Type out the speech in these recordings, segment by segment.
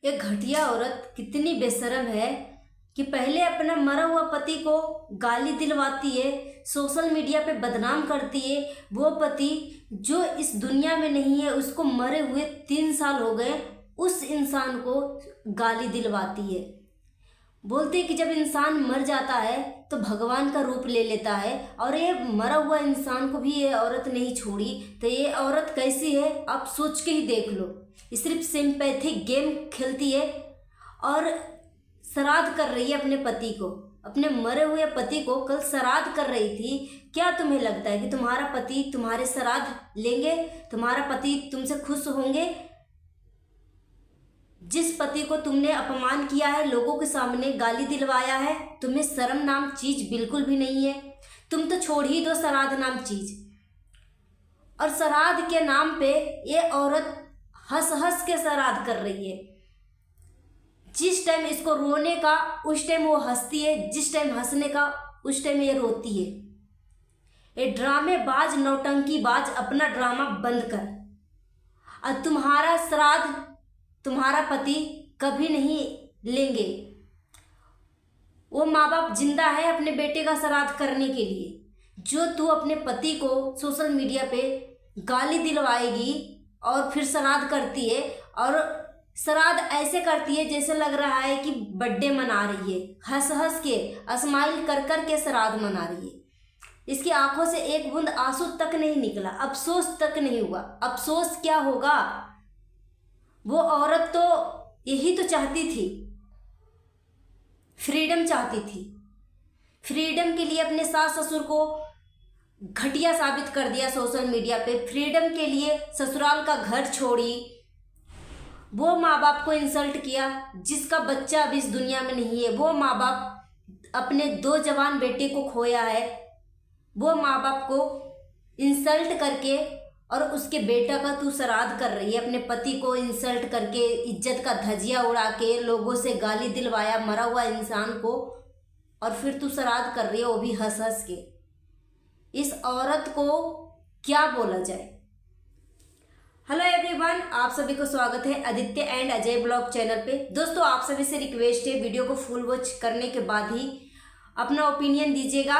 एक घटिया औरत कितनी बेशर्म है कि पहले अपना मरा हुआ पति को गाली दिलवाती है, सोशल मीडिया पे बदनाम करती है। वो पति जो इस दुनिया में नहीं है, उसको मरे हुए 3 साल हो गए, उस इंसान को गाली दिलवाती है। बोलते हैं कि जब इंसान मर जाता है तो भगवान का रूप ले लेता है, और ये मरा हुआ इंसान को भी ये औरत नहीं छोड़ी। तो ये औरत कैसी है आप सोच के ही देख लो। सिर्फ सिंपैथिक गेम खेलती है और श्राद्ध कर रही है अपने पति को, अपने मरे हुए पति को कल श्राद्ध कर रही थी। क्या तुम्हें लगता है कि तुम्हारा पति तुम्हारे श्राद्ध लेंगे? तुम्हारा पति तुमसे खुश होंगे? जिस पति को तुमने अपमान किया है, लोगों के सामने गाली दिलवाया है, तुम्हें शर्म नाम चीज बिल्कुल भी नहीं है। तुम तो छोड़ ही दो श्राद्ध नाम चीज। और श्राद्ध के नाम पे ये औरत हंस हंस के श्राद्ध कर रही है। जिस टाइम इसको रोने का उस टाइम वो हंसती है, जिस टाइम हंसने का उस टाइम ये रोती है। ये ड्रामेबाज नौटंकीबाज, अपना ड्रामा बंद कर। और तुम्हारा श्राद्ध तुम्हारा पति कभी नहीं लेंगे। वो माँ बाप जिंदा है अपने बेटे का श्राद्ध करने के लिए। जो तू अपने पति को सोशल मीडिया पे गाली दिलवाएगी और फिर श्राद्ध करती है, और श्राद्ध ऐसे करती है जैसे लग रहा है कि बर्थडे मना रही है, हंस हंस के स्माइल कर कर के श्राद्ध मना रही है। इसकी आंखों से एक बूंद आंसू तक नहीं निकला, अफसोस तक नहीं हुआ। अफसोस क्या होगा? वो औरत तो यही तो चाहती थी, फ्रीडम चाहती थी। फ्रीडम के लिए अपने सास ससुर को घटिया साबित कर दिया सोशल मीडिया पे। फ्रीडम के लिए ससुराल का घर छोड़ी। वो माँ बाप को इंसल्ट किया जिसका बच्चा अभी इस दुनिया में नहीं है। वो माँ बाप अपने 2 जवान बेटे को खोया है। वो माँ बाप को इंसल्ट करके और उसके बेटा का तू श्राद्ध कर रही है। अपने पति को इंसल्ट करके, इज्जत का धजिया उड़ा के, लोगों से गाली दिलवाया मरा हुआ इंसान को, और फिर तू श्राद्ध कर रही है, वो भी हंस हंस के। इस औरत को क्या बोला जाए। हेलो एवरीवन, आप सभी को स्वागत है Aditya and Ajay blog channel पे। दोस्तों, आप सभी से रिक्वेस्ट है, वीडियो को फुल वॉच करने के बाद ही अपना ओपिनियन दीजिएगा।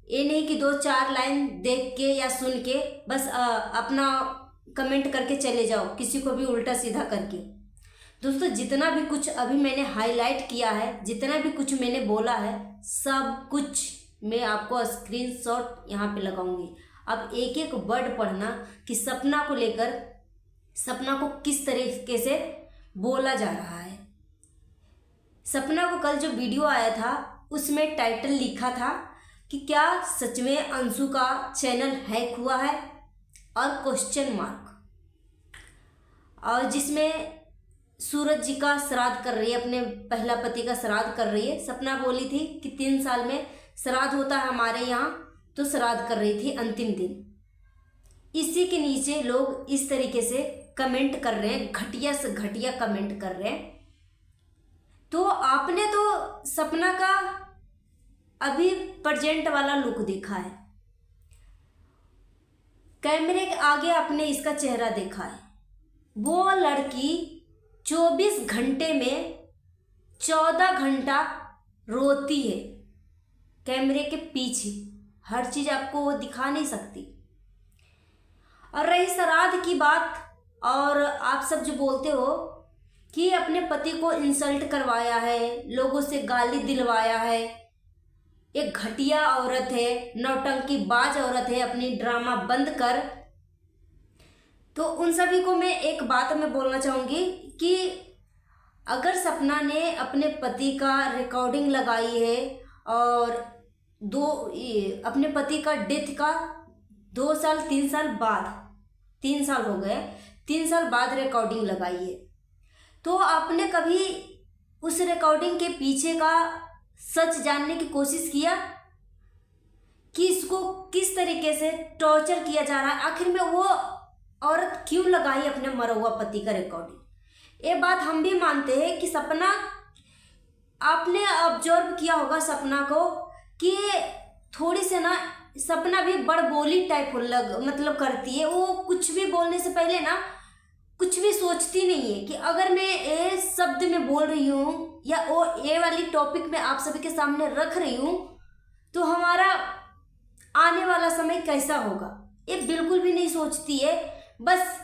ये नहीं कि 2-4 लाइन देख के या सुन के बस अपना कमेंट करके चले जाओ, किसी को भी उल्टा सीधा करके। दोस्तों, जितना भी कुछ अभी मैंने हाईलाइट किया है, जितना भी कुछ मैंने बोला है, सब कुछ मैं आपको स्क्रीनशॉट यहाँ पे लगाऊंगी। अब एक एक वर्ड पढ़ना कि सपना को लेकर, सपना को किस तरीके से बोला जा रहा है। सपना को कल जो वीडियो आया था उसमें टाइटल लिखा था कि क्या सच में अंशु का चैनल हैक हुआ है, और क्वेश्चन मार्क, और जिसमें सूरज जी का श्राद्ध कर रही है, अपने पहला पति का श्राद्ध कर रही है। सपना बोली थी कि 3 साल में श्राद्ध होता है हमारे यहाँ, तो श्राद्ध कर रही थी अंतिम दिन। इसी के नीचे लोग इस तरीके से कमेंट कर रहे हैं, घटिया से घटिया कमेंट कर रहे हैं। तो आपने तो सपना का अभी प्रेजेंट वाला लुक देखा है, कैमरे के आगे आपने इसका चेहरा देखा है। वो लड़की 24 घंटे में 14 घंटा रोती है कैमरे के पीछे, हर चीज आपको वो दिखा नहीं सकती। और रही श्राद्ध की बात, और आप सब जो बोलते हो कि अपने पति को इंसल्ट करवाया है, लोगों से गाली दिलवाया है, एक घटिया औरत है, नौटंकीबाज औरत है, अपनी ड्रामा बंद कर। तो उन सभी को मैं एक बात में बोलना चाहूँगी कि अगर सपना ने अपने पति का रिकॉर्डिंग लगाई है, और अपने पति का डेथ का 2 साल 3 साल बाद, 3 साल हो गए, 3 साल बाद रिकॉर्डिंग लगाई है, तो आपने कभी उस रिकॉर्डिंग के पीछे का सच जानने की कोशिश किया कि इसको किस तरीके से टॉर्चर किया जा रहा है? आखिर में वो औरत क्यों लगाई अपने मरा हुआ पति का रिकॉर्डिंग? ये बात हम भी मानते हैं कि सपना, आपने ऑब्जर्व किया होगा सपना को कि थोड़ी से ना, सपना भी बड़बोली टाइप मतलब करती है। वो कुछ भी बोलने से पहले ना कुछ भी सोचती नहीं है कि अगर मैं ये शब्द मैं बोल रही हूँ या वो ये वाली टॉपिक मैं आप सभी के सामने रख रही हूँ, तो हमारा आने वाला समय कैसा होगा ये बिल्कुल भी नहीं सोचती है। बस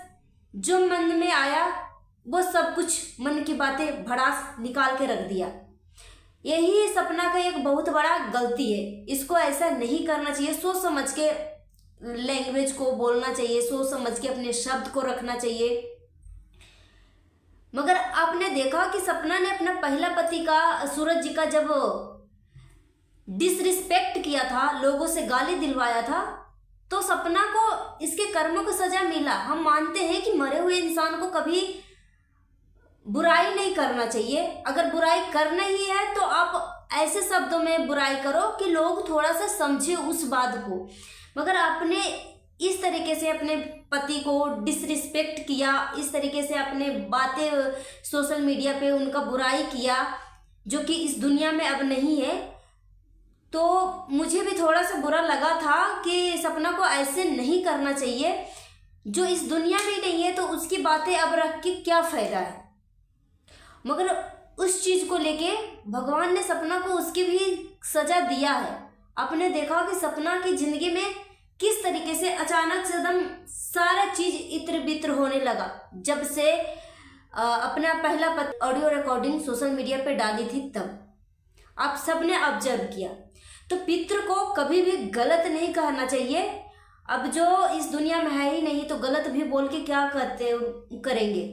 जो मन में आया वो सब कुछ मन की बातें भड़ास निकाल के रख दिया। यही सपना का एक बहुत बड़ा गलती है। इसको ऐसा नहीं करना चाहिए। सोच समझ के लैंग्वेज को बोलना चाहिए, सोच समझ के अपने शब्द को रखना चाहिए। मगर आपने देखा कि सपना ने अपना पहला पति का, सूरज जी का, जब डिसरिस्पेक्ट किया था, लोगों से गाली दिलवाया था, तो सपना को इसके कर्मों को सजा मिला। हम मानते हैं कि मरे हुए इंसान को कभी बुराई नहीं करना चाहिए। अगर बुराई करना ही है तो आप ऐसे शब्दों में बुराई करो कि लोग थोड़ा सा समझे उस बात को। मगर आपने इस तरीके से अपने पति को डिसरिस्पेक्ट किया, इस तरीके से अपने बातें सोशल मीडिया पे उनका बुराई किया, जो कि इस दुनिया में अब नहीं है। तो मुझे भी थोड़ा सा बुरा लगा था कि सपना को ऐसे नहीं करना चाहिए। जो इस दुनिया में नहीं है तो उसकी बातें अब रख के क्या फ़ायदा है। मगर उस चीज़ को लेके भगवान ने सपना को उसकी भी सज़ा दिया है। आपने देखा कि सपना की ज़िंदगी में किस तरीके से अचानक से एकदम सारा चीज़ इत्र बित्र होने लगा। जब से अपना पहला ऑडियो रिकॉर्डिंग सोशल मीडिया पे डाली थी, तब आप सब ने ऑब्जर्व किया। तो पितृ को कभी भी गलत नहीं कहना चाहिए। अब जो इस दुनिया में है ही नहीं तो गलत भी बोल के क्या करेंगे।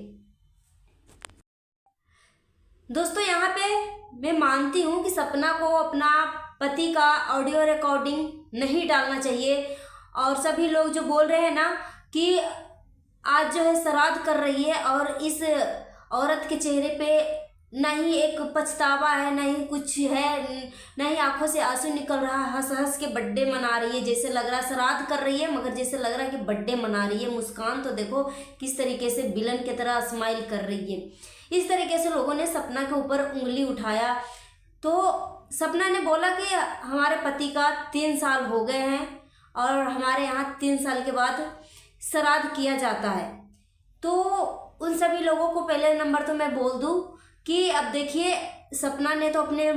दोस्तों, यहाँ पे मैं मानती हूँ कि सपना को अपना पति का ऑडियो रिकॉर्डिंग नहीं डालना चाहिए। और सभी लोग जो बोल रहे हैं ना कि आज जो है श्राद्ध कर रही है और इस औरत के चेहरे पे ना ही एक पछतावा है, ना ही कुछ है, ना ही आंखों से आंसू निकल रहा, हंस हंस के बर्थडे मना रही है। जैसे लग रहा श्राद्ध कर रही है मगर जैसे लग रहा है कि बर्थडे मना रही है। मुस्कान तो देखो किस तरीके से विलन की तरह स्माइल कर रही है। इस तरीके से लोगों ने सपना के ऊपर उंगली उठाया। तो सपना ने बोला कि हमारे पति का 3 साल हो गए हैं और हमारे यहाँ 3 साल के बाद श्राद्ध किया जाता है। तो उन सभी लोगों को पहले नंबर तो मैं बोल दूं कि अब देखिए, सपना ने तो अपने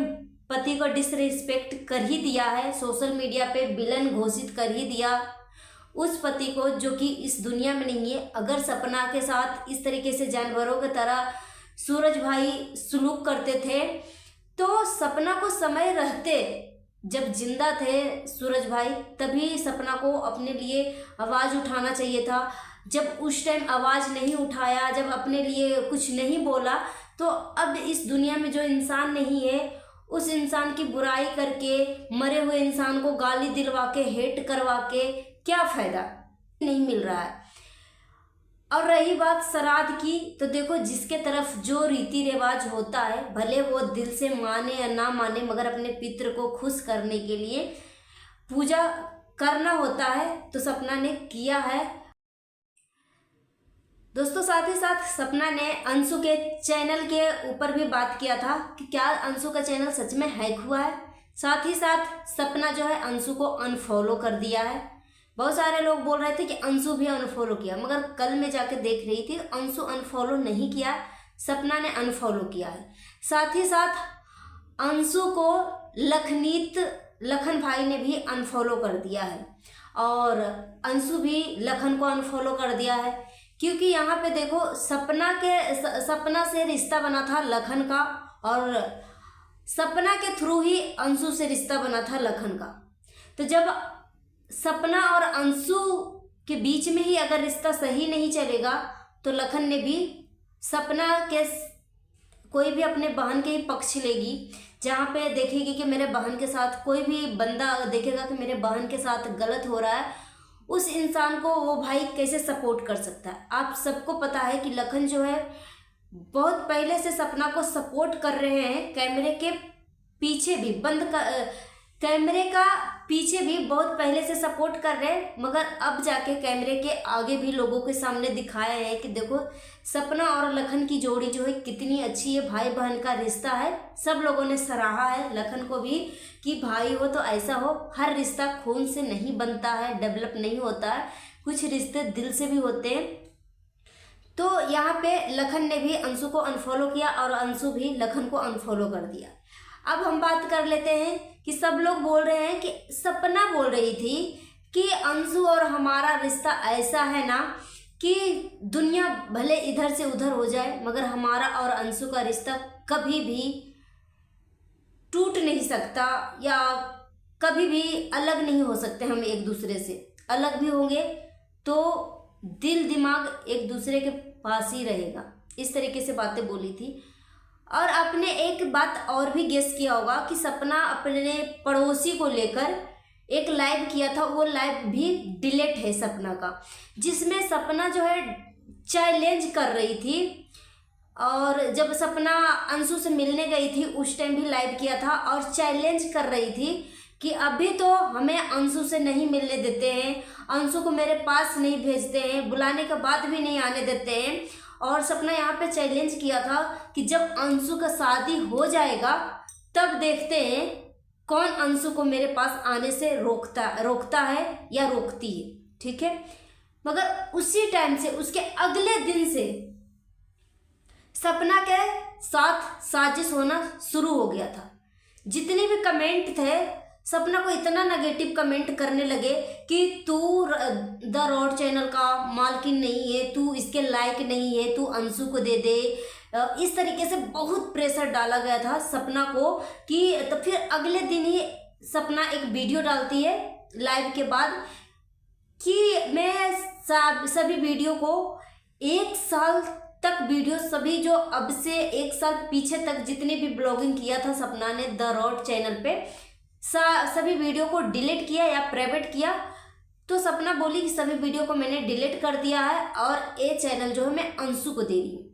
पति को डिसरिस्पेक्ट कर ही दिया है, सोशल मीडिया पे विलन घोषित कर ही दिया उस पति को जो कि इस दुनिया में नहीं है। अगर सपना के साथ इस तरीके से जानवरों की तरह सूरज भाई सलूक करते थे तो सपना को समय रहते, जब जिंदा थे सूरज भाई, तभी सपना को अपने लिए आवाज़ उठाना चाहिए था। जब उस टाइम आवाज़ नहीं उठाया, जब अपने लिए कुछ नहीं बोला, तो अब इस दुनिया में जो इंसान नहीं है उस इंसान की बुराई करके, मरे हुए इंसान को गाली दिलवा के, हेट करवा के क्या फ़ायदा, नहीं मिल रहा है। और रही बात श्राद्ध की, तो देखो जिसके तरफ जो रीति रिवाज होता है, भले वो दिल से माने या ना माने, मगर अपने पितृ को खुश करने के लिए पूजा करना होता है, तो सपना ने किया है। दोस्तों, साथ ही साथ सपना ने अंशु के चैनल के ऊपर भी बात किया था कि क्या अंशु का चैनल सच में हैक हुआ है। साथ ही साथ सपना जो है अंशु को अनफॉलो कर दिया है। बहुत सारे लोग बोल रहे थे कि अंशु भी अनफॉलो किया, मगर कल मैं जाके देख रही थी अंशु अनफॉलो नहीं किया, सपना ने अनफॉलो किया है। साथ ही साथ अंशु को लखन भाई ने भी अनफॉलो कर दिया है और अंशु भी लखन को अनफॉलो कर दिया है। क्योंकि यहाँ पे देखो सपना से रिश्ता बना था लखन का और सपना के थ्रू ही अंशु से रिश्ता बना था लखन का। तो जब सपना और अंशु के बीच में ही अगर रिश्ता सही नहीं चलेगा तो लखन ने भी सपना के कोई भी अपने बहन के ही पक्ष लेगी। जहाँ पे देखेगी कि मेरे बहन के साथ, कोई भी बंदा देखेगा कि मेरे बहन के साथ गलत हो रहा है, उस इंसान को वो भाई कैसे सपोर्ट कर सकता है। आप सबको पता है कि लखन जो है बहुत पहले से सपना को सपोर्ट कर रहे हैं, कैमरे के पीछे भी कैमरे का पीछे भी बहुत पहले से सपोर्ट कर रहे हैं, मगर अब जाके कैमरे के आगे भी लोगों के सामने दिखाया है कि देखो सपना और लखन की जोड़ी जो है कितनी अच्छी है, भाई बहन का रिश्ता है। सब लोगों ने सराहा है लखन को भी कि भाई हो तो ऐसा हो। हर रिश्ता खून से नहीं बनता है, डेवलप नहीं होता है, कुछ रिश्ते दिल से भी होते हैं। तो यहाँ पे लखन ने भी अंशु को अनफॉलो किया और अंशु भी लखन को अनफॉलो कर दिया। अब हम बात कर लेते हैं कि सब लोग बोल रहे हैं कि सपना बोल रही थी कि अंशु और हमारा रिश्ता ऐसा है ना कि दुनिया भले इधर से उधर हो जाए मगर हमारा और अंशु का रिश्ता कभी भी टूट नहीं सकता या कभी भी अलग नहीं हो सकते। हम एक दूसरे से अलग भी होंगे तो दिल दिमाग एक दूसरे के पास ही रहेगा। इस तरीके से बातें बोली थी। और आपने एक बात और भी गेस किया होगा कि सपना अपने पड़ोसी को लेकर एक लाइव किया था, वो लाइव भी डिलीट है सपना का, जिसमें सपना जो है चैलेंज कर रही थी। और जब सपना अंशु से मिलने गई थी उस टाइम भी लाइव किया था और चैलेंज कर रही थी कि अभी तो हमें अंशु से नहीं मिलने देते हैं, अंशु को मेरे पास नहीं भेजते हैं, बुलाने के बाद भी नहीं आने देते हैं। और सपना यहाँ पे चैलेंज किया था कि जब अंशु का शादी हो जाएगा तब देखते हैं कौन अंशु को मेरे पास आने से रोकता है या रोकती है। ठीक है, मगर उसी टाइम से उसके अगले दिन से सपना के साथ साजिश होना शुरू हो गया था। जितने भी कमेंट थे सपना को इतना नेगेटिव कमेंट करने लगे कि तू द रॉड चैनल का मालकिन नहीं है, तू इसके लायक नहीं है, तू अंशु को दे दे। इस तरीके से बहुत प्रेशर डाला गया था सपना को कि तो फिर अगले दिन ही सपना एक वीडियो डालती है लाइव के बाद कि मैं सभी वीडियो को 1 साल तक वीडियो सभी जो अब से 1 साल पीछे तक जितने भी ब्लॉगिंग किया था सपना ने द रॉड चैनल पे सभी वीडियो को डिलीट किया या प्राइवेट किया। तो सपना बोली कि सभी वीडियो को मैंने डिलीट कर दिया है और ये चैनल जो है मैं अंशु को दे रही हूँ।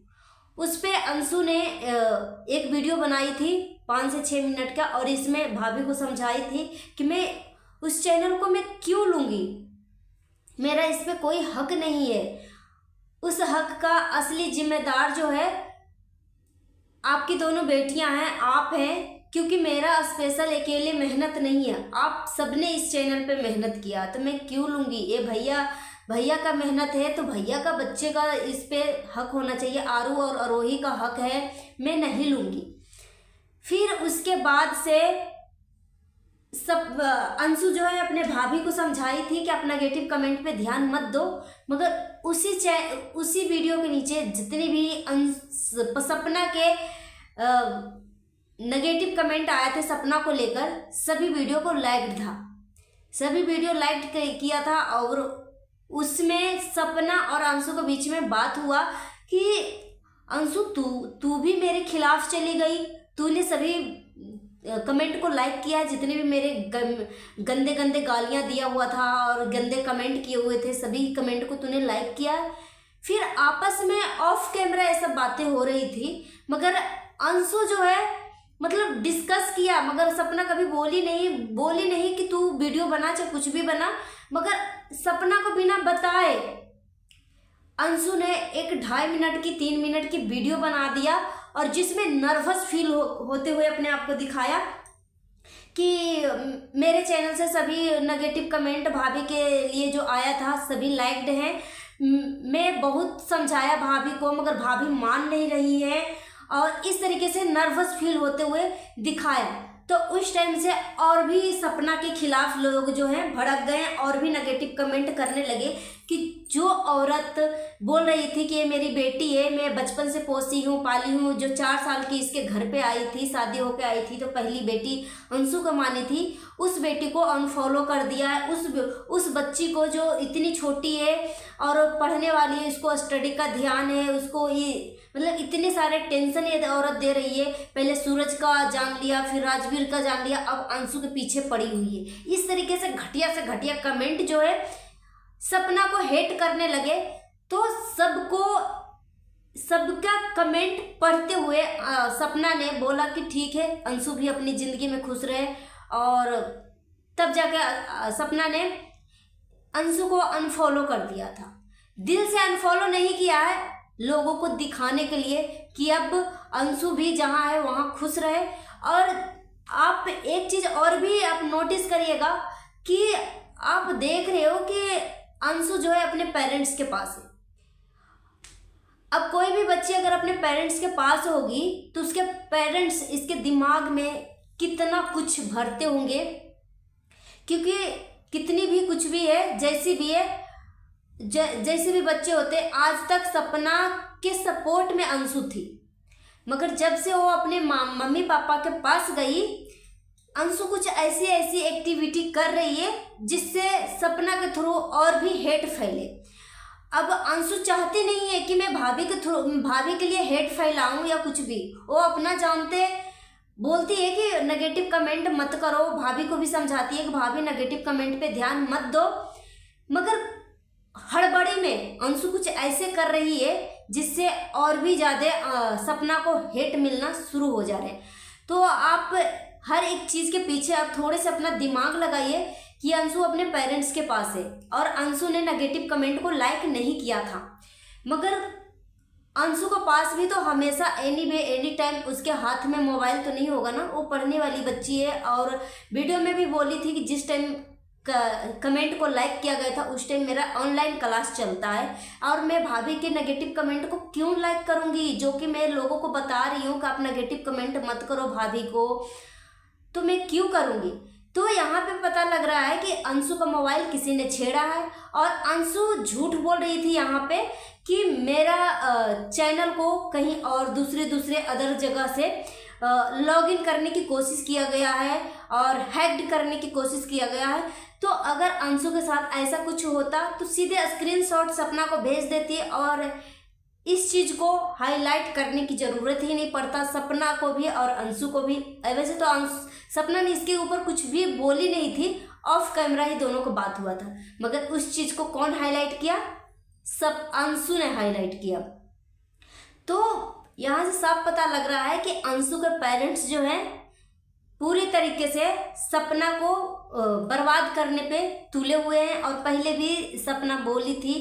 उस पर अंशु ने एक वीडियो बनाई थी 5 से 6 मिनट का और इसमें भाभी को समझाई थी कि मैं उस चैनल को मैं क्यों लूँगी, मेरा इस पर कोई हक नहीं है। उस हक का असली जिम्मेदार जो है आपकी दोनों बेटियां हैं, आप हैं, क्योंकि मेरा स्पेशल अकेले मेहनत नहीं है, आप सबने इस चैनल पे मेहनत किया तो मैं क्यों लूँगी। ये भैया का मेहनत है तो भैया का बच्चे का इस पे हक होना चाहिए, आरू और आरोही का हक है, मैं नहीं लूँगी। फिर उसके बाद से सब अंशु जो है अपने भाभी को समझाई थी कि आप नेगेटिव कमेंट पे ध्यान मत दो, मगर उसी वीडियो के नीचे जितने भी सपना के नेगेटिव कमेंट आए थे सपना को लेकर सभी वीडियो को लाइक था, सभी वीडियो लाइक किया था। और उसमें सपना और अंशु के बीच में बात हुआ कि अंशु तू भी मेरे खिलाफ चली गई, तूने सभी कमेंट को लाइक किया, जितने भी मेरे गंदे गंदे गालियां दिया हुआ था और गंदे कमेंट किए हुए थे सभी कमेंट को तूने लाइक किया। फिर आपस में ऑफ कैमरा ये सब बातें हो रही थी, मगर अंशु जो है मतलब डिस्कस किया, मगर सपना कभी बोली नहीं कि तू वीडियो बना चाहे कुछ भी बना, मगर सपना को बिना बताए अंशु ने एक 2.5 मिनट की 3 मिनट की वीडियो बना दिया और जिसमें नर्वस फील होते हुए अपने आप को दिखाया कि मेरे चैनल से सभी नेगेटिव कमेंट भाभी के लिए जो आया था सभी लाइक्ड हैं, मैं बहुत समझाया भाभी को मगर भाभी मान नहीं रही है और इस तरीके से नर्वस फील होते हुए दिखाया। तो उस टाइम से और भी सपना के खिलाफ लोग जो हैं भड़क गए और भी नेगेटिव कमेंट करने लगे कि जो औरत बोल रही थी कि ये मेरी बेटी है, मैं बचपन से पोसी हूँ पाली हूँ, जो 4 साल की इसके घर पे आई थी, शादी होके आई थी तो पहली बेटी अंशु को मानी थी, उस बेटी को अनफॉलो कर दिया है। उस बच्ची को जो इतनी छोटी है और पढ़ने वाली है, उसको स्टडी का ध्यान है, उसको ये मतलब इतने सारे टेंशन ये औरत दे रही है। पहले सूरज का जान लिया, फिर राजवीर का जान लिया, अब अंशु के पीछे पड़ी हुई है। इस तरीके से घटिया से घटिया कमेंट जो है सपना को हेट करने लगे। तो सबका कमेंट पढ़ते हुए सपना ने बोला कि ठीक है अंशु भी अपनी ज़िंदगी में खुश रहे, और तब जाके सपना ने अंशु को अनफॉलो कर दिया था। दिल से अनफॉलो नहीं किया है, लोगों को दिखाने के लिए कि अब अंशु भी जहाँ है वहाँ खुश रहे। और आप एक चीज़ और भी आप नोटिस करिएगा कि आप देख रहे हो कि अंशु जो है अपने पेरेंट्स के पास है। अब कोई भी बच्ची अगर अपने पेरेंट्स के पास होगी तो उसके पेरेंट्स इसके दिमाग में कितना कुछ भरते होंगे, क्योंकि कितनी भी कुछ भी है, जैसी भी है, जैसे भी बच्चे होते, आज तक सपना के सपोर्ट में अंशु थी, मगर जब से वो अपने मम्मी पापा के पास गई, अंशु कुछ ऐसी ऐसी एक्टिविटी कर रही है जिससे सपना के थ्रू और भी हेट फैले। अब अंशु चाहती नहीं है कि मैं भाभी के लिए हेट फैलाऊं या कुछ भी, वो अपना जानते बोलती है कि नेगेटिव कमेंट मत करो, भाभी को भी समझाती है कि भाभी नेगेटिव कमेंट पे ध्यान मत दो, मगर हड़बड़ी में अंशु कुछ ऐसे कर रही है जिससे और भी ज़्यादा सपना को हेट मिलना शुरू हो जा रहे हैं। तो आप हर एक चीज़ के पीछे आप थोड़े से अपना दिमाग लगाइए कि अंशु अपने पेरेंट्स के पास है और अंशु ने नेगेटिव कमेंट को लाइक नहीं किया था, मगर अंशु के पास भी तो हमेशा एनी टाइम उसके हाथ में मोबाइल तो नहीं होगा ना, वो पढ़ने वाली बच्ची है। और वीडियो में भी बोली थी कि जिस टाइम कमेंट को लाइक किया गया था उस टाइम मेरा ऑनलाइन क्लास चलता है और मैं भाभी के नेगेटिव कमेंट को क्यों लाइक करूंगी, जो कि मैं लोगों को बता रही हूँ कि आप नेगेटिव कमेंट मत करो भाभी को, तो मैं क्यों करूंगी। तो यहाँ पे पता लग रहा है कि अंशु का मोबाइल किसी ने छेड़ा है और अंशु झूठ बोल रही थी यहाँ पे कि मेरा चैनल को कहीं और दूसरे अदर जगह से लॉगिन करने की कोशिश किया गया है और हैक्ड करने की कोशिश किया गया है। तो अगर अंशु के साथ ऐसा कुछ होता तो सीधे स्क्रीनशॉट सपना को भेज देती और इस चीज़ को हाईलाइट करने की ज़रूरत ही नहीं पड़ता सपना को भी और अंशु को भी। वैसे तो सपना ने इसके ऊपर कुछ भी बोली नहीं थी, ऑफ कैमरा ही दोनों को बात हुआ था, मगर उस चीज़ को कौन हाईलाइट किया, सब अंशु ने हाईलाइट किया। तो यहाँ से साफ पता लग रहा है कि अंशु के पेरेंट्स जो हैं पूरी तरीके से सपना को बर्बाद करने पे तुले हुए हैं। और पहले भी सपना बोली थी,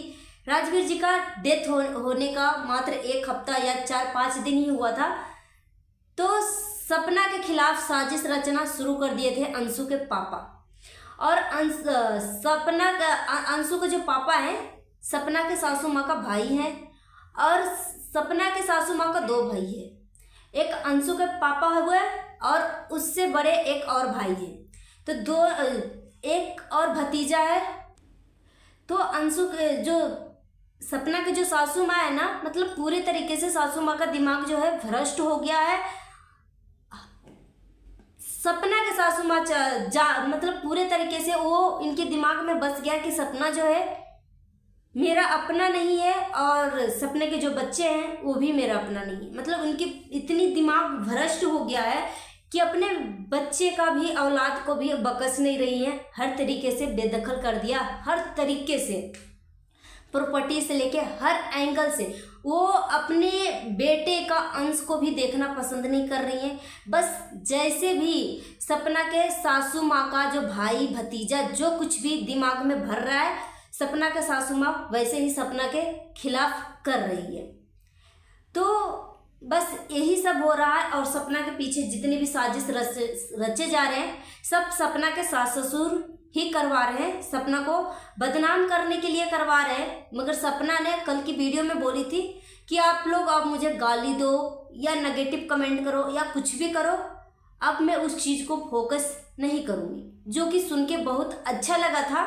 राजवीर जी का डेथ होने का मात्र 1 हफ्ता या 4-5 दिन ही हुआ था, तो सपना के खिलाफ साजिश रचना शुरू कर दिए थे अंशु के पापा। और अंशु के जो पापा हैं सपना के सासू माँ का भाई हैं और सपना के सासू माँ का 2 भाई है, एक अंशु के पापा हुए और उससे बड़े एक और भाई है, तो एक और भतीजा है। तो अंशु के जो सपना के जो सासू माँ है ना, मतलब पूरे तरीके से सासू माँ का दिमाग जो है भ्रष्ट हो गया है। सपना के सासू माँ मतलब पूरे तरीके से वो इनके दिमाग में बस गया कि सपना जो है मेरा अपना नहीं है और सपने के जो बच्चे हैं वो भी मेरा अपना नहीं है। मतलब उनकी इतनी दिमाग भ्रष्ट हो गया है कि अपने बच्चे का भी औलाद को भी बकस नहीं रही है, हर तरीके से बेदखल कर दिया, हर तरीके से प्रॉपर्टी से लेके हर एंगल से वो अपने बेटे का अंश को भी देखना पसंद नहीं कर रही हैं। बस जैसे भी सपना के सासू माँ का जो भाई भतीजा जो कुछ भी दिमाग में भर रहा है, सपना के सासू माँ वैसे ही सपना के खिलाफ कर रही है। तो बस यही सब हो रहा है और सपना के पीछे जितनी भी साजिश रचे जा रहे हैं सब सपना के सास ससुर ही करवा रहे हैं, सपना को बदनाम करने के लिए करवा रहे हैं। मगर सपना ने कल की वीडियो में बोली थी कि आप लोग अब मुझे गाली दो या नेगेटिव कमेंट करो या कुछ भी करो, अब मैं उस चीज़ को फोकस नहीं करूँगी, जो कि सुन के बहुत अच्छा लगा था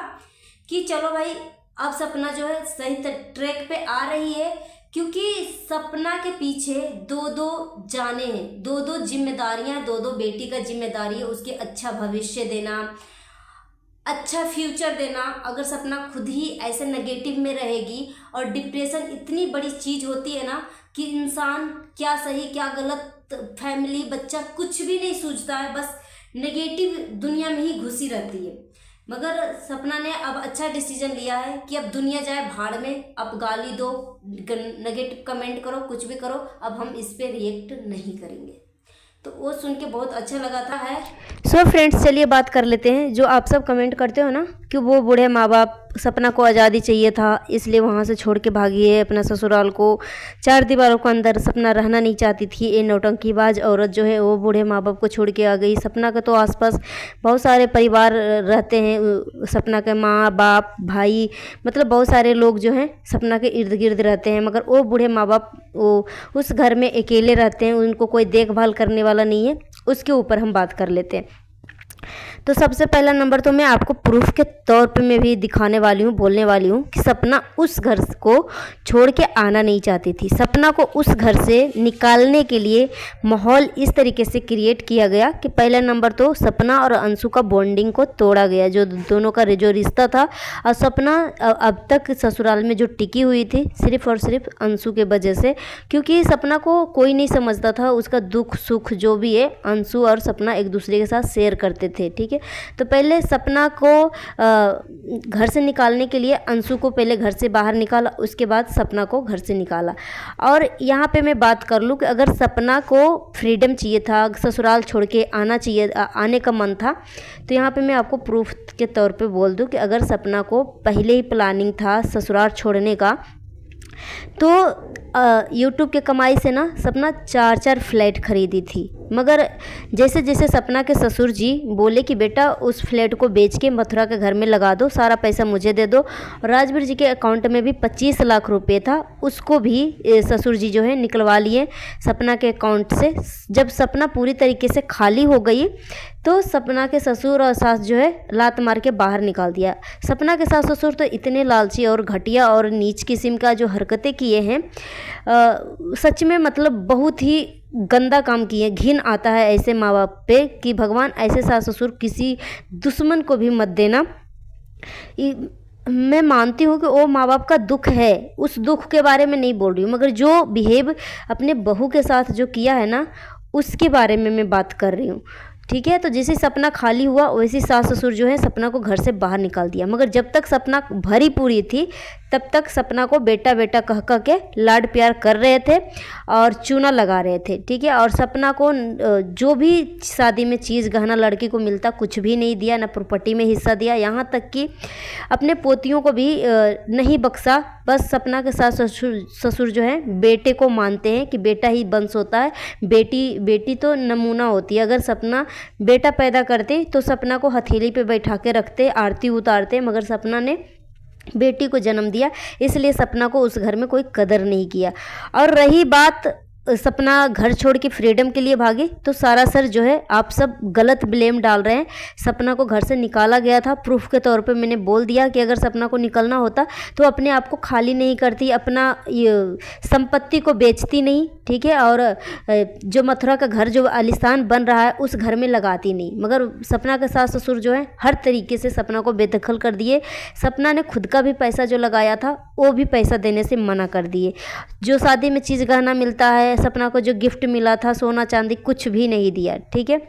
कि चलो भाई अब सपना जो है सही ट्रैक पे आ रही है। क्योंकि सपना के पीछे 2-2 जाने हैं, 2-2 जिम्मेदारियां, 2-2 बेटी का जिम्मेदारी है, उसके अच्छा भविष्य देना, अच्छा फ्यूचर देना। अगर सपना खुद ही ऐसे नेगेटिव में रहेगी और डिप्रेशन इतनी बड़ी चीज़ होती है ना कि इंसान क्या सही क्या गलत, फैमिली बच्चा कुछ भी नहीं सूझता है, बस नेगेटिव दुनिया में ही घुसी रहती है। मगर सपना ने अब अच्छा डिसीजन लिया है कि अब दुनिया जाए भाड़ में, अब गाली दो, नेगेटिव कमेंट करो, कुछ भी करो, अब हम इस पे रिएक्ट नहीं करेंगे। तो वो सुन के बहुत अच्छा लगा था है। सो फ्रेंड्स, चलिए बात कर लेते हैं। जो आप सब कमेंट करते हो ना कि वो बूढ़े माँ बाप सपना को आज़ादी चाहिए था, इसलिए वहाँ से छोड़ के भागी है अपना ससुराल को। 4 दीवारों के अंदर सपना रहना नहीं चाहती थी। ये नौटंकीबाज औरत जो है वो बूढ़े माँ बाप को छोड़ के आ गई। सपना के तो आसपास बहुत सारे परिवार रहते हैं, सपना के माँ बाप भाई, मतलब बहुत सारे लोग जो हैं सपना के इर्द गिर्द रहते हैं, मगर वो बूढ़े माँ बाप वो उस घर में अकेले रहते हैं, उनको कोई देखभाल करने वाला नहीं है। उसके ऊपर हम बात कर लेते हैं। तो सबसे पहला नंबर तो मैं आपको प्रूफ के तौर पे मैं भी दिखाने वाली हूँ, बोलने वाली हूँ कि सपना उस घर को छोड़ के आना नहीं चाहती थी। सपना को उस घर से निकालने के लिए माहौल इस तरीके से क्रिएट किया गया कि पहला नंबर तो सपना और अंशु का बॉन्डिंग को तोड़ा गया, जो दोनों का जो रिश्ता था। और सपना अब तक ससुराल में जो टिकी हुई थी सिर्फ और सिर्फ अंशु के वजह से, क्योंकि सपना को कोई नहीं समझता था। उसका दुख सुख जो भी है अंशु और सपना एक दूसरे के साथ शेयर करते थे, ठीक है। तो पहले सपना को घर से निकालने के लिए अंशु को पहले घर से बाहर निकाला, उसके बाद सपना को घर से निकाला। और यहाँ पे मैं बात कर लूँ कि अगर सपना को फ्रीडम चाहिए था, ससुराल छोड़ के आने का मन था, तो यहाँ पे मैं आपको प्रूफ के तौर पे बोल दूँ कि अगर सपना को पहले ही प्लानिंग था ससुराल छोड़ने का, तो यूट्यूब के कमाई से ना सपना 4 फ्लैट खरीदी थी। मगर जैसे जैसे सपना के ससुर जी बोले कि बेटा उस फ्लैट को बेच के मथुरा के घर में लगा दो, सारा पैसा मुझे दे दो। और राजवीर जी के अकाउंट में भी 25 लाख रुपए था, उसको भी ससुर जी जो है निकलवा लिए सपना के अकाउंट से। जब सपना पूरी तरीके से खाली हो गई तो सपना के ससुर और सास जो है लात मार के बाहर निकाल दिया। सपना के सास ससुर तो इतने लालची और घटिया और नीच किस्म का जो हरकतें किए हैं, सच में मतलब बहुत ही गंदा काम किए। घिन आता है ऐसे माँ बाप पे कि भगवान ऐसे सास ससुर किसी दुश्मन को भी मत देना। मैं मानती हूँ कि वो माँ बाप का दुख है, उस दुख के बारे में नहीं बोल रही हूँ, मगर जो बिहेव अपने बहू के साथ जो किया है ना उसके बारे में मैं बात कर रही हूँ, ठीक है। तो जैसे सपना खाली हुआ वैसे सास ससुर जो है सपना को घर से बाहर निकाल दिया। मगर जब तक सपना भरी पूरी थी तब तक सपना को बेटा बेटा कह कह के लाड प्यार कर रहे थे और चूना लगा रहे थे, ठीक है। और सपना को जो भी शादी में चीज़ गहना लड़की को मिलता कुछ भी नहीं दिया, ना प्रॉपर्टी में हिस्सा दिया, यहाँ तक कि अपने पोतियों को भी नहीं बख्शा। बस सपना के सास ससुर जो है बेटे को मानते हैं कि बेटा ही वंश होता है, बेटी तो नमूना होती है। अगर सपना बेटा पैदा करते तो सपना को हथेली पे बैठा के रखते, आरती उतारते, मगर सपना ने बेटी को जन्म दिया, इसलिए सपना को उस घर में कोई कदर नहीं किया। और रही बात सपना घर छोड़ के फ्रीडम के लिए भागी, तो सारा सर जो है आप सब गलत ब्लेम डाल रहे हैं। सपना को घर से निकाला गया था, प्रूफ के तौर पे मैंने बोल दिया कि अगर सपना को निकलना होता तो अपने आप को खाली नहीं करती, अपना ये संपत्ति को बेचती नहीं, ठीक है। और जो मथुरा का घर जो आलिशान बन रहा है उस घर में लगाती नहीं। मगर सपना के सास ससुर जो है हर तरीके से सपना को बेदखल कर दिए। सपना ने खुद का भी पैसा जो लगाया था वो भी पैसा देने से मना कर दिए। जो शादी में चीज़ गहना मिलता है, सपना को जो गिफ्ट मिला था सोना चांदी, कुछ भी नहीं दिया, ठीक है।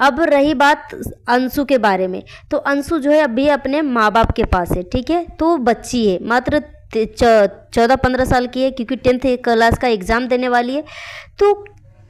अब रही बात अंशु के बारे में, तो अंशु जो है अभी अपने माँ बाप के पास है, ठीक है। तो बच्ची है, मात्र 14-15 साल की है, क्योंकि 10th क्लास का एग्ज़ाम देने वाली है। तो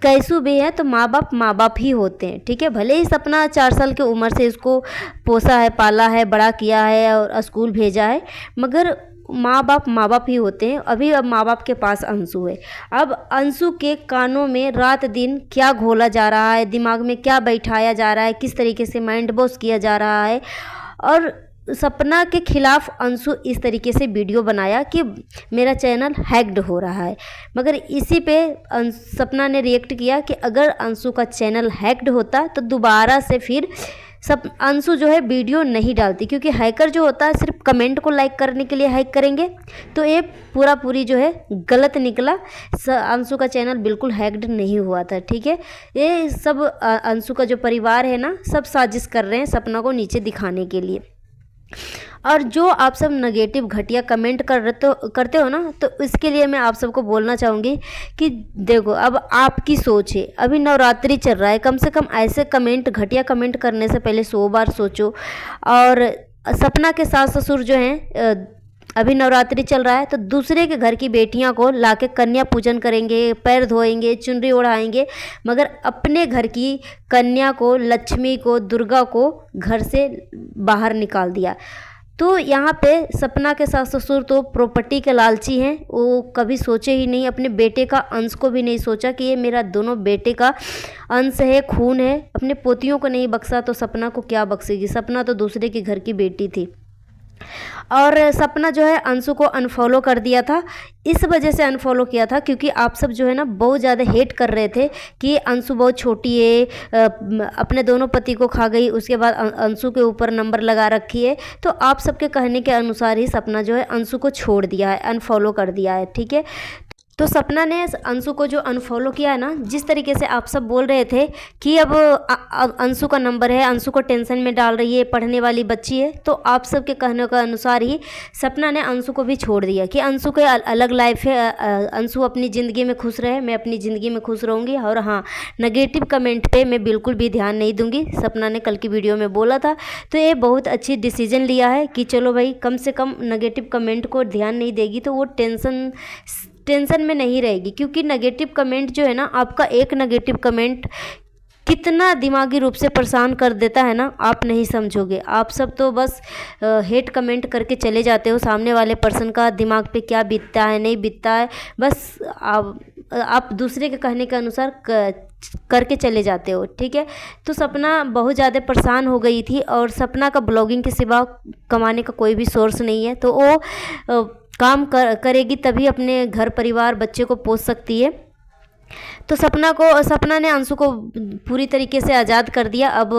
कैसू भी है तो माँ बाप ही होते हैं, ठीक है। भले ही सपना 4 साल की उम्र से इसको पोसा है, पाला है, बड़ा किया है और स्कूल भेजा है, मगर माँ बाप ही होते हैं। अभी अब माँ बाप के पास अंशु है। अब अंशु के कानों में रात दिन क्या घोला जा रहा है, दिमाग में क्या बैठाया जा रहा है, किस तरीके से माइंड वॉश किया जा रहा है। और सपना के खिलाफ अंशु इस तरीके से वीडियो बनाया कि मेरा चैनल हैक्ड हो रहा है। मगर इसी पे सपना ने रिएक्ट किया कि अगर अंशु का चैनल हैक्ड होता तो दोबारा से फिर अंशु जो है वीडियो नहीं डालती, क्योंकि हैकर जो होता है सिर्फ कमेंट को लाइक करने के लिए हैक करेंगे। तो ये पूरी जो है गलत निकला। अंशु का चैनल बिल्कुल हैक्ड नहीं हुआ था, ठीक है। ये सब अंशु का जो परिवार है ना, सब साजिश कर रहे हैं सपना को नीचे दिखाने के लिए। और जो आप सब नेगेटिव घटिया कमेंट करते हो ना, तो इसके लिए मैं आप सबको बोलना चाहूँगी कि देखो अब आपकी सोच है, अभी नवरात्रि चल रहा है, कम से कम ऐसे घटिया कमेंट करने से पहले 100 बार सोचो। और सपना के सास ससुर जो हैं अभी नवरात्रि चल रहा है, तो दूसरे के घर की बेटियां को लाके कन्या पूजन करेंगे, पैर धोएंगे, चुनरी ओढ़ाएंगे, मगर अपने घर की कन्या को, लक्ष्मी को, दुर्गा को घर से बाहर निकाल दिया। तो यहाँ पे सपना के सास ससुर तो प्रॉपर्टी के लालची हैं। वो कभी सोचे ही नहीं, अपने बेटे का अंश को भी नहीं सोचा कि ये मेरा दोनों बेटे का अंश है, खून है। अपने पोतियों को नहीं बख्शा तो सपना को क्या बख्शेगी। सपना तो दूसरे के घर की बेटी थी। और सपना जो है अंशु को अनफॉलो कर दिया था। इस वजह से अनफॉलो किया था क्योंकि आप सब जो है ना बहुत ज़्यादा हेट कर रहे थे कि अंशु बहुत छोटी है, अपने दोनों पति को खा गई, उसके बाद अंशु के ऊपर नंबर लगा रखी है। तो आप सबके कहने के अनुसार ही सपना जो है अंशु को छोड़ दिया है, अनफॉलो कर दिया है। ठीक है, तो सपना ने अंशु को जो अनफॉलो किया है ना, जिस तरीके से आप सब बोल रहे थे कि अब अंशु का नंबर है, अंशु को टेंशन में डाल रही है, पढ़ने वाली बच्ची है, तो आप सब के कहने के अनुसार ही सपना ने अंशु को भी छोड़ दिया कि अंशु के अलग लाइफ है, अंशु अपनी ज़िंदगी में खुश रहे, मैं अपनी ज़िंदगी में खुश रहूँगी। और हाँ, नेगेटिव कमेंट पे मैं बिल्कुल भी ध्यान नहीं दूँगी, सपना ने कल की वीडियो में बोला था। तो ये बहुत अच्छी डिसीजन लिया है कि चलो भाई, कम से कम नेगेटिव कमेंट को ध्यान नहीं देगी तो वो टेंशन में नहीं रहेगी। क्योंकि नेगेटिव कमेंट जो है ना, आपका एक नेगेटिव कमेंट कितना दिमागी रूप से परेशान कर देता है ना, आप नहीं समझोगे। आप सब तो बस हेट कमेंट करके चले जाते हो, सामने वाले पर्सन का दिमाग पे क्या बीतता है नहीं बीतता है, बस आप दूसरे के कहने के अनुसार करके चले जाते हो। ठीक है, तो सपना बहुत ज़्यादा परेशान हो गई थी और सपना का ब्लॉगिंग के सिवा कमाने का कोई भी सोर्स नहीं है। तो वो काम करेगी तभी अपने घर परिवार बच्चे को पोस सकती है। तो सपना ने अंशु को पूरी तरीके से आज़ाद कर दिया। अब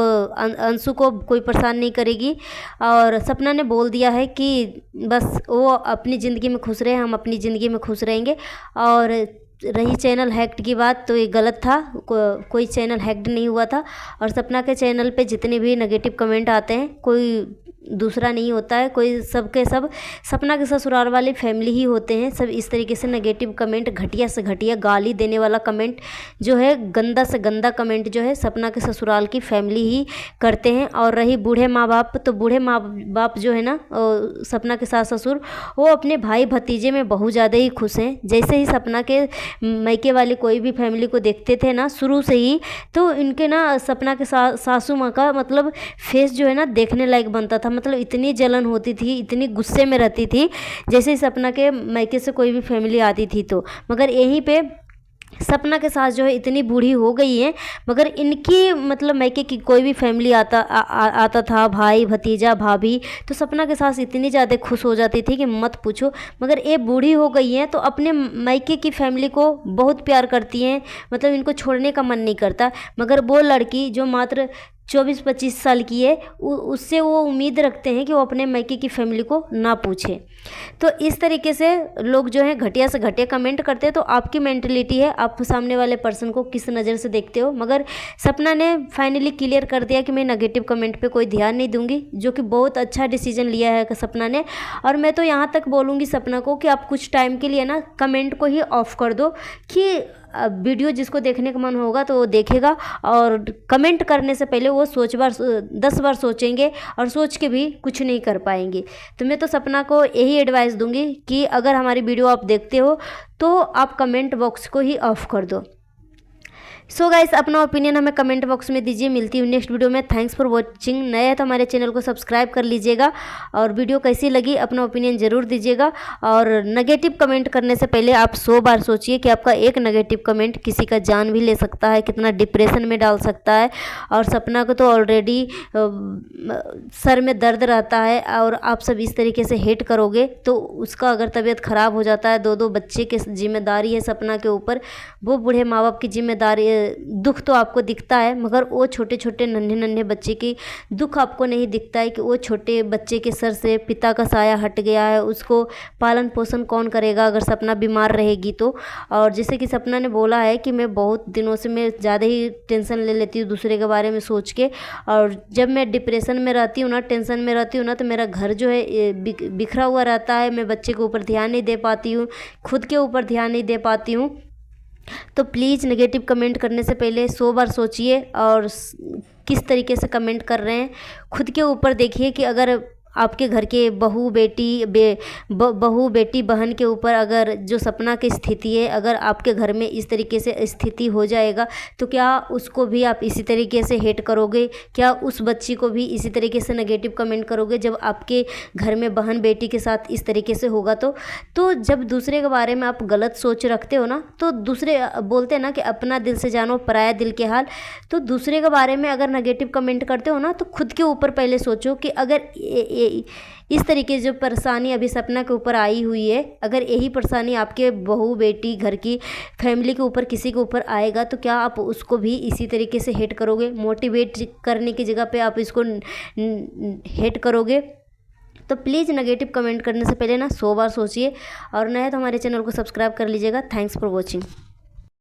अंशु को कोई परेशान नहीं करेगी और सपना ने बोल दिया है कि बस वो अपनी ज़िंदगी में खुश रहे, हम अपनी ज़िंदगी में खुश रहेंगे। और रही चैनल हैक्ड की बात, तो ये गलत था, कोई चैनल हैक्ड नहीं हुआ था। और सपना के चैनल पे जितने भी नेगेटिव कमेंट आते हैं कोई दूसरा नहीं होता है, कोई सबके सब सपना के ससुराल वाली फैमिली ही होते हैं। सब इस तरीके से नेगेटिव कमेंट, घटिया से घटिया गाली देने वाला कमेंट जो है, गंदा से गंदा कमेंट जो है सपना के ससुराल की फैमिली ही करते हैं। और रही बूढ़े माँ बाप, तो बूढ़े माँ बाप जो है ना, सपना के सास ससुर, वो अपने भाई भतीजे में बहुत ज़्यादा ही खुश हैं। जैसे ही सपना के मायके वाली कोई भी फैमिली को देखते थे ना शुरू से ही, तो इनके ना सपना के सासू माँ का मतलब फेस जो है ना देखने लायक बनता था। मतलब इतनी जलन होती थी, इतनी गुस्से में रहती थी जैसे सपना के मायके से कोई भी फैमिली आती थी। तो मगर यहीं पे सपना के साथ जो है इतनी बूढ़ी हो गई है, मगर इनकी मतलब मायके की कोई भी फैमिली आता था, भाई भतीजा भाभी, तो सपना के साथ इतनी ज़्यादा खुश हो जाती थी कि मत पूछो। मगर ये बूढ़ी हो गई हैं तो अपने मायके की फैमिली को बहुत प्यार करती हैं, मतलब इनको छोड़ने का मन नहीं करता। मगर वो लड़की जो मात्र 24-25 साल की है, उससे वो उम्मीद रखते हैं कि वो अपने मायके की फैमिली को ना पूछे। तो इस तरीके से लोग जो हैं घटिया से घटिया कमेंट करते हैं। तो आपकी मेंटलिटी है, आप सामने वाले पर्सन को किस नज़र से देखते हो। मगर सपना ने फाइनली क्लियर कर दिया कि मैं नेगेटिव कमेंट पे कोई ध्यान नहीं दूंगी, जो कि बहुत अच्छा डिसीजन लिया है सपना ने। और मैं तो यहाँ तक बोलूँगी सपना को कि आप कुछ टाइम के लिए ना कमेंट को ही ऑफ कर दो, कि वीडियो जिसको देखने का मन होगा तो वो देखेगा, और कमेंट करने से पहले वो 10 बार सोचेंगे और सोच के भी कुछ नहीं कर पाएंगे। तो मैं तो सपना को यही एडवाइस दूंगी कि अगर हमारी वीडियो आप देखते हो तो आप कमेंट बॉक्स को ही ऑफ कर दो। सो गाइस, अपना ओपिनियन हमें कमेंट बॉक्स में दीजिए। मिलती हूँ नेक्स्ट वीडियो में। Thanks for watching. नए है तो हमारे चैनल को सब्सक्राइब कर लीजिएगा और वीडियो कैसी लगी अपना ओपिनियन ज़रूर दीजिएगा। और नेगेटिव कमेंट करने से पहले आप 100 बार सोचिए कि आपका एक नेगेटिव कमेंट किसी का जान भी ले सकता है, कितना डिप्रेशन में डाल सकता है। और सपना को तो ऑलरेडी सर में दर्द रहता है, और आप सब इस तरीके से हेट करोगे तो उसका अगर तबीयत ख़राब हो जाता है, 2 बच्चे की जिम्मेदारी है सपना के ऊपर, वो बूढ़े माँ बाप की जिम्मेदारी, दुख तो आपको दिखता है, मगर वो छोटे छोटे नन्हे बच्चे की दुख आपको नहीं दिखता है कि वो छोटे बच्चे के सर से पिता का साया हट गया है, उसको पालन पोषण कौन करेगा अगर सपना बीमार रहेगी तो। और जैसे कि सपना ने बोला है कि मैं बहुत दिनों से मैं ज़्यादा ही टेंशन ले लेती हूँ दूसरे के बारे में सोच के, और जब मैं डिप्रेशन में रहती हूँ ना, टेंशन में रहती हूँ ना, तो मेरा घर जो है बिखरा हुआ रहता है। मैं बच्चे के ऊपर ध्यान नहीं दे पाती हूँ, खुद के ऊपर ध्यान नहीं दे पाती हूँ। तो प्लीज़ नेगेटिव कमेंट करने से पहले 100 बार सोचिए और किस तरीके से कमेंट कर रहे हैं खुद के ऊपर देखिए कि अगर आपके घर के बहू बेटी बहन के ऊपर अगर जो सपना की स्थिति है, अगर आपके घर में इस तरीके से स्थिति हो जाएगा तो क्या उसको भी आप इसी तरीके से हेट करोगे? क्या उस बच्ची को भी इसी तरीके से नेगेटिव कमेंट करोगे जब आपके घर में बहन बेटी के साथ इस तरीके से होगा? तो जब दूसरे के बारे में आप गलत सोच रखते हो ना, तो दूसरे बोलते हैं ना कि अपना दिल से जानो पराया दिल के हाल। तो दूसरे के बारे में अगर नेगेटिव कमेंट करते हो ना, तो खुद के ऊपर पहले सोचो कि अगर इस तरीके जो परेशानी अभी सपना के ऊपर आई हुई है, अगर यही परेशानी आपके बहू बेटी घर की फैमिली के ऊपर किसी के ऊपर आएगा तो क्या आप उसको भी इसी तरीके से हेट करोगे? मोटिवेट करने की जगह पे आप इसको हेट करोगे? तो प्लीज़ नेगेटिव कमेंट करने से पहले ना 100 बार सोचिए। और नया तो हमारे चैनल को सब्सक्राइब कर लीजिएगा। Thanks for watching.